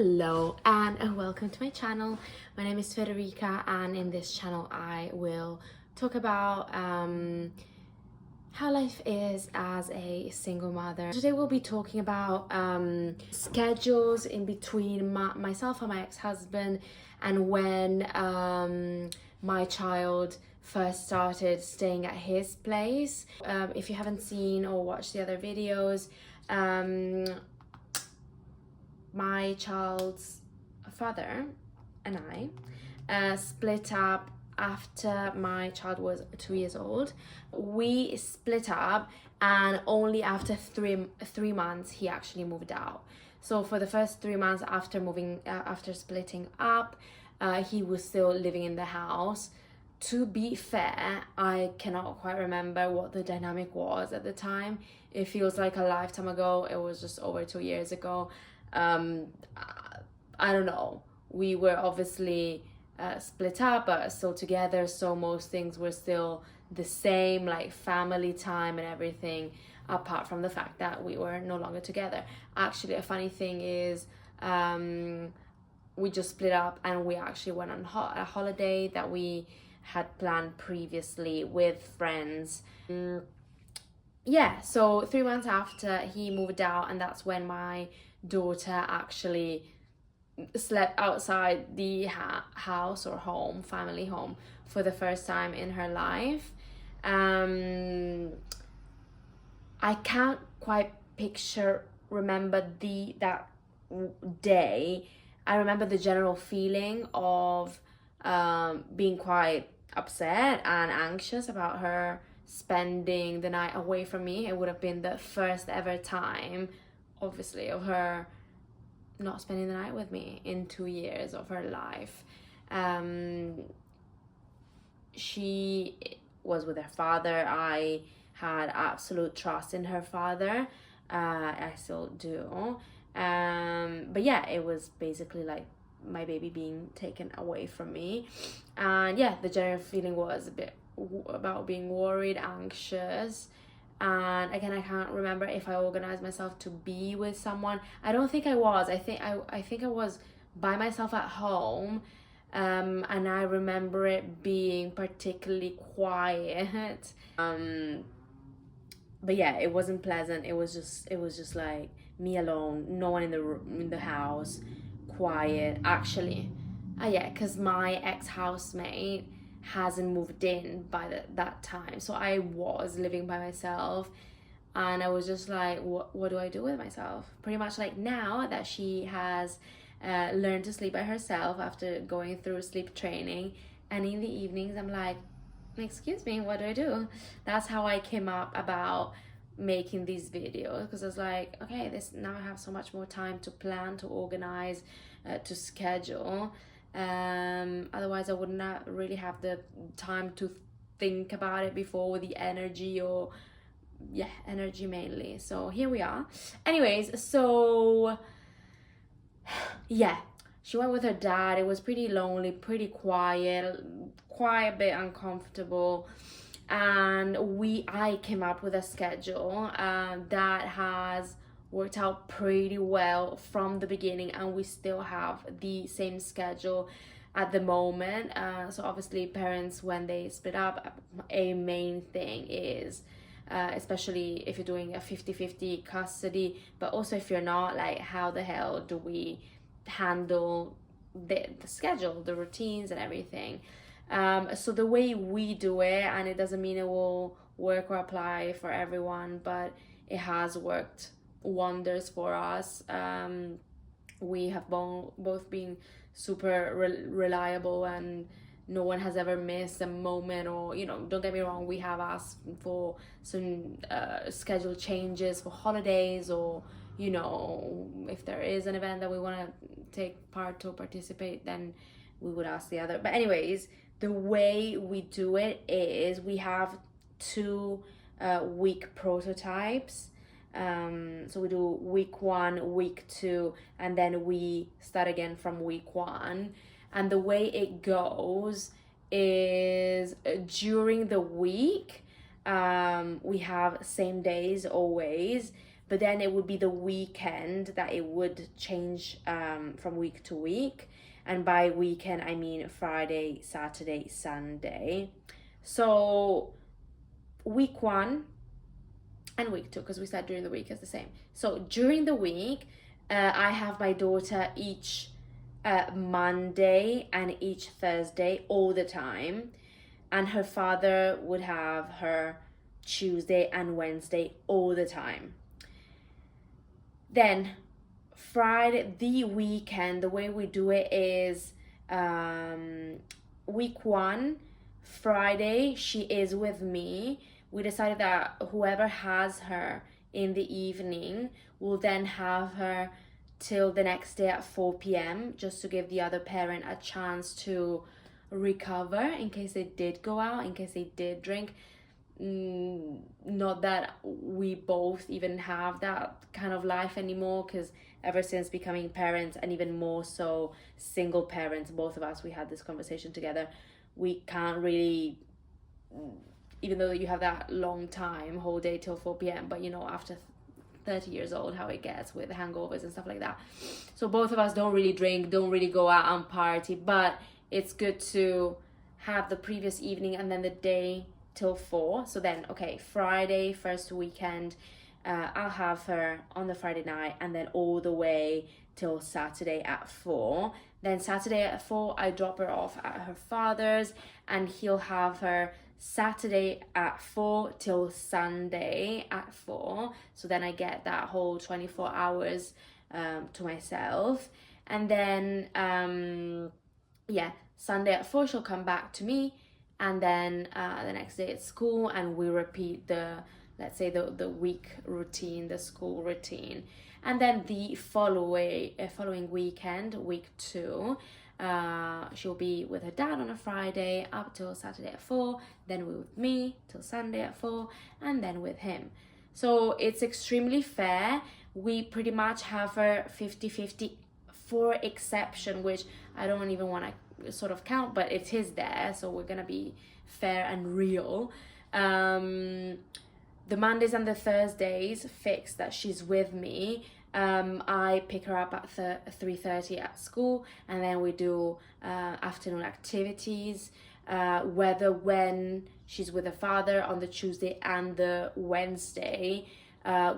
Hello and welcome to my channel. My name is Federica, and in this channel I will talk about how life is as a single mother. Today we'll be talking about schedules in between myself and my ex-husband, and when my child first started staying at his place. If you haven't seen or watched the other videos, my child's father and I split up after my child was 2 years old. We split up, and only after three months he actually moved out. So for the first 3 months after splitting up, he was still living in the house. To be fair, I cannot quite remember what the dynamic was at the time. It feels like a lifetime ago. It was just over 2 years ago. I don't know. We were obviously split up, but still together, so most things were still the same, like family time and everything, apart from the fact that we were no longer together. Actually, a funny thing is, we just split up and we actually went on a holiday that we had planned previously with friends. Yeah, so 3 months after he moved out, and that's when my daughter actually slept outside the house or home, family home, for the first time in her life. I can't quite remember that day. I remember the general feeling of being quite upset and anxious about her spending the night away from me. It would have been the first ever time, obviously, of her not spending the night with me in 2 years of her life. She was with her father. I had absolute trust in her father. I still do. But yeah, it was basically like my baby being taken away from me. And yeah, the general feeling was a bit about being worried, anxious. And again, I can't remember if I organized myself to be with someone. I don't think I was. I think I was by myself at home. And I remember it being particularly quiet. But yeah, it wasn't pleasant. It was just like me alone, no one in the house, quiet. Actually, yeah, because my ex-housemate hasn't moved in by that time, so I was living by myself, and I was just like, what do I do with myself? Pretty much like now that she has learned to sleep by herself after going through sleep training, and in the evenings I'm like, excuse me, what do I do? That's how I came up about making these videos, because I was like, okay, now I have so much more time to plan, to organize, to schedule. Otherwise I would not really have the time to think about it before, with the energy, or yeah, energy mainly. So here we are. Anyways, so yeah, she went with her dad. It was pretty lonely, pretty quiet, quite a bit uncomfortable, and I came up with a schedule that has worked out pretty well from the beginning, and we still have the same schedule at the moment. So obviously parents, when they split up, a main thing is, especially if you're doing a 50-50 custody, but also if you're not, like, how the hell do we handle the schedule, the routines and everything. So the way we do it, and it doesn't mean it will work or apply for everyone, but it has worked wonders for us. We have both been super reliable, and no one has ever missed a moment. Or, don't get me wrong, we have asked for some schedule changes for holidays, or if there is an event that we want to take part or participate, then we would ask the other. But anyways, the way we do it is we have 2 week prototypes. So we do week 1, week 2, and then we start again from week 1. And the way it goes is, during the week, we have same days always, but then it would be the weekend that it would change from week to week. And by weekend, I mean Friday, Saturday, Sunday. So week 1 and week 2, because we start during the week, is the same. So during the week, I have my daughter each Monday and each Thursday all the time. And her father would have her Tuesday and Wednesday all the time. Then Friday, the weekend, the way we do it is week 1, Friday, she is with me. We decided that whoever has her in the evening will then have her till the next day at 4 p.m. just to give the other parent a chance to recover in case they did go out, in case they did drink. Not that we both even have that kind of life anymore, because ever since becoming parents, and even more so single parents, both of us, we had this conversation together. We can't really, even though you have that long time, whole day till 4 p.m, but you know, after 30 years old, how it gets with hangovers and stuff like that. So both of us don't really drink, don't really go out and party, but it's good to have the previous evening and then the day till 4. So then, okay, Friday, first weekend, I'll have her on the Friday night, and then all the way till Saturday at 4. Then Saturday at 4, I drop her off at her father's, and he'll have her Saturday at 4 till Sunday at 4. So then I get that whole 24 hours to myself. And then Sunday at 4 she'll come back to me, and then the next day at school, and we repeat the week routine, the school routine. And then the following weekend, week 2, she'll be with her dad on a Friday up till Saturday at 4, then with me till Sunday at 4, and then with him. So it's extremely fair. We pretty much have her 50-50, for exception, which I don't even want to sort of count, but it is there, so we're gonna be fair and real. The Mondays and the Thursdays fixed that she's with me. I pick her up at 3:30 at school, and then we do afternoon activities, whether when she's with her father on the Tuesday and the Wednesday,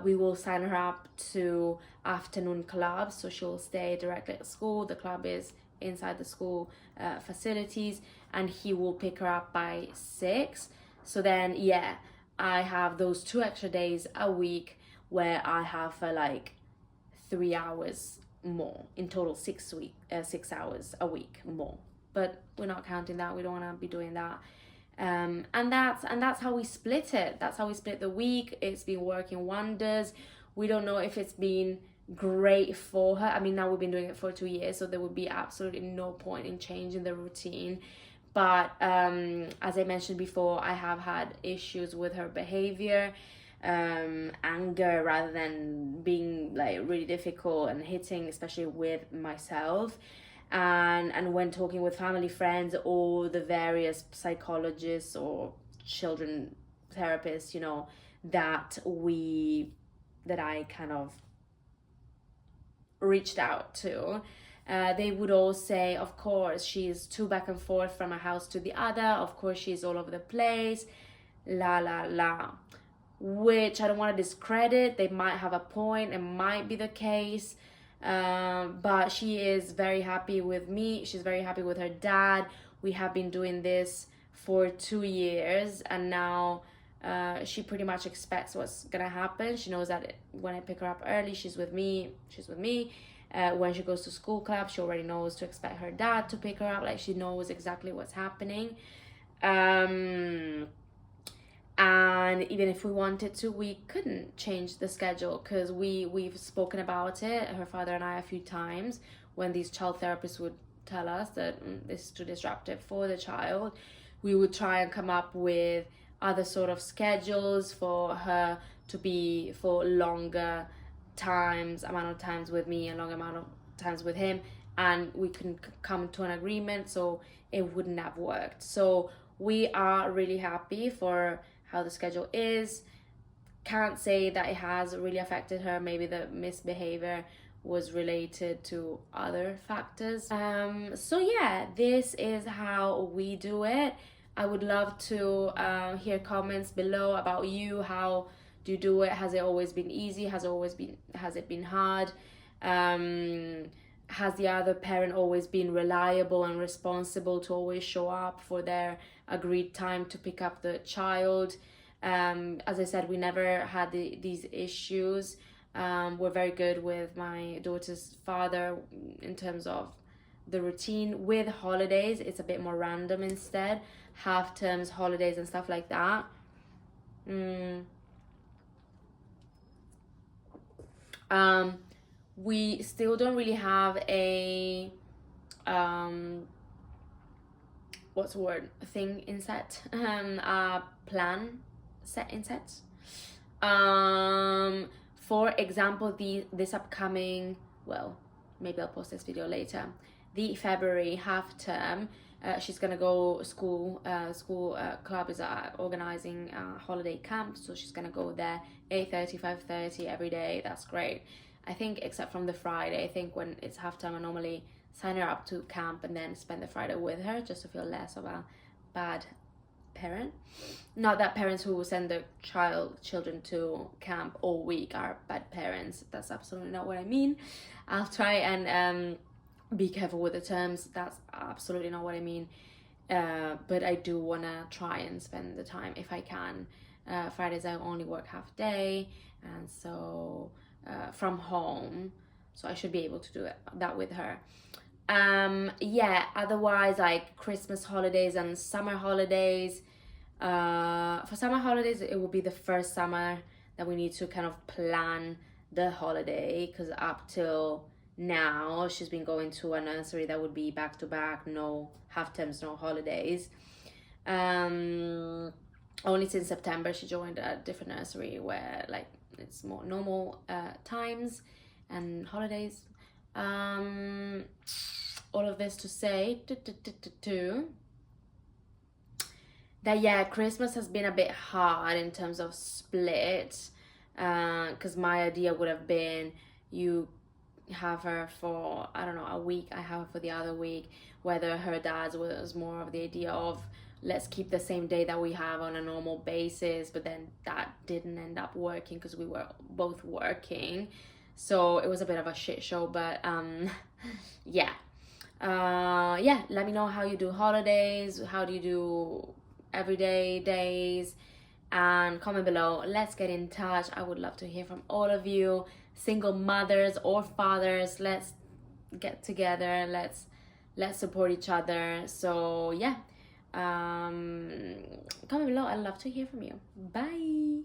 we will sign her up to afternoon clubs, so she'll stay directly at school. The club is inside the school facilities, and he will pick her up by 6. So then, yeah, I have those 2 extra days a week where I have for like 3 hours more. In total, 6 hours a week more. But we're not counting that. We don't want to be doing that. And that's how we split it. That's how we split the week. It's been working wonders. We don't know if it's been great for her. I mean, now we've been doing it for 2 years, so there would be absolutely no point in changing the routine. But as I mentioned before, I have had issues with her behavior, anger rather than being like really difficult and hitting, especially with myself. And when talking with family, friends, or the various psychologists or children therapists, you know, that I kind of reached out to, they would all say, of course, she's too back and forth from a house to the other. Of course, she's all over the place, la, la, la. Which I don't want to discredit. They might have a point. It might be the case. But she is very happy with me. She's very happy with her dad. We have been doing this for 2 years, and now she pretty much expects what's gonna happen. She knows that when I pick her up early, she's with me. When she goes to school club, she already knows to expect her dad to pick her up. Like, she knows exactly what's happening. And even if we wanted to, we couldn't change the schedule, because we've spoken about it, her father and I, a few times, when these child therapists would tell us that this is too disruptive for the child. We would try and come up with other sort of schedules for her to be for longer amount of times with me and longer amount of times with him, and we couldn't come to an agreement, so it wouldn't have worked. So we are really happy for how the schedule is. can't say that it has really affected her. Maybe the misbehavior was related to other factors. So yeah, this is how we do it. I would love to hear comments below about you. How do you do it? Has it always been easy? Has it been hard? Has the other parent always been reliable and responsible to always show up for their agreed time to pick up the child? As I said, we never had these issues. We're very good with my daughter's father in terms of the routine. With holidays, it's a bit more random instead. Half terms, holidays, and stuff like that. We still don't really have a what's the word, thing in set, a plan set in sets. For example, this upcoming, well, maybe I'll post this video later, the February half term, she's gonna go school club is organizing a holiday camp, so she's gonna go there 8:30, 5:30 every day. That's great. I think except from the Friday. I think when it's half term I normally sign her up to camp and then spend the Friday with her, just to feel less of a bad parent. Not that parents who send their children to camp all week are bad parents. That's absolutely not what I mean. I'll try and be careful with the terms. That's absolutely not what I mean. But I do want to try and spend the time if I can. Fridays I only work half day, and so from home, so I should be able to do that with her. Yeah, otherwise, like Christmas holidays and summer holidays, for summer holidays it will be the first summer that we need to kind of plan the holiday, because up till now she's been going to a nursery that would be back to back, no half terms, no holidays. Only since September she joined a different nursery where like it's more normal times and holidays. All of this to say that yeah, Christmas has been a bit hard in terms of split, because my idea would have been you have her for, I don't know, a week, I have her for the other week, whether her dad's was more of the idea of let's keep the same day that we have on a normal basis, but then that didn't end up working because we were both working, so it was a bit of a shit show. But yeah, let me know how you do holidays, how do you do everyday days, and comment below. Let's get in touch. I would love to hear from all of you, single mothers or fathers. Let's get together, let's support each other. So yeah, comment below. I'd love to hear from you. Bye.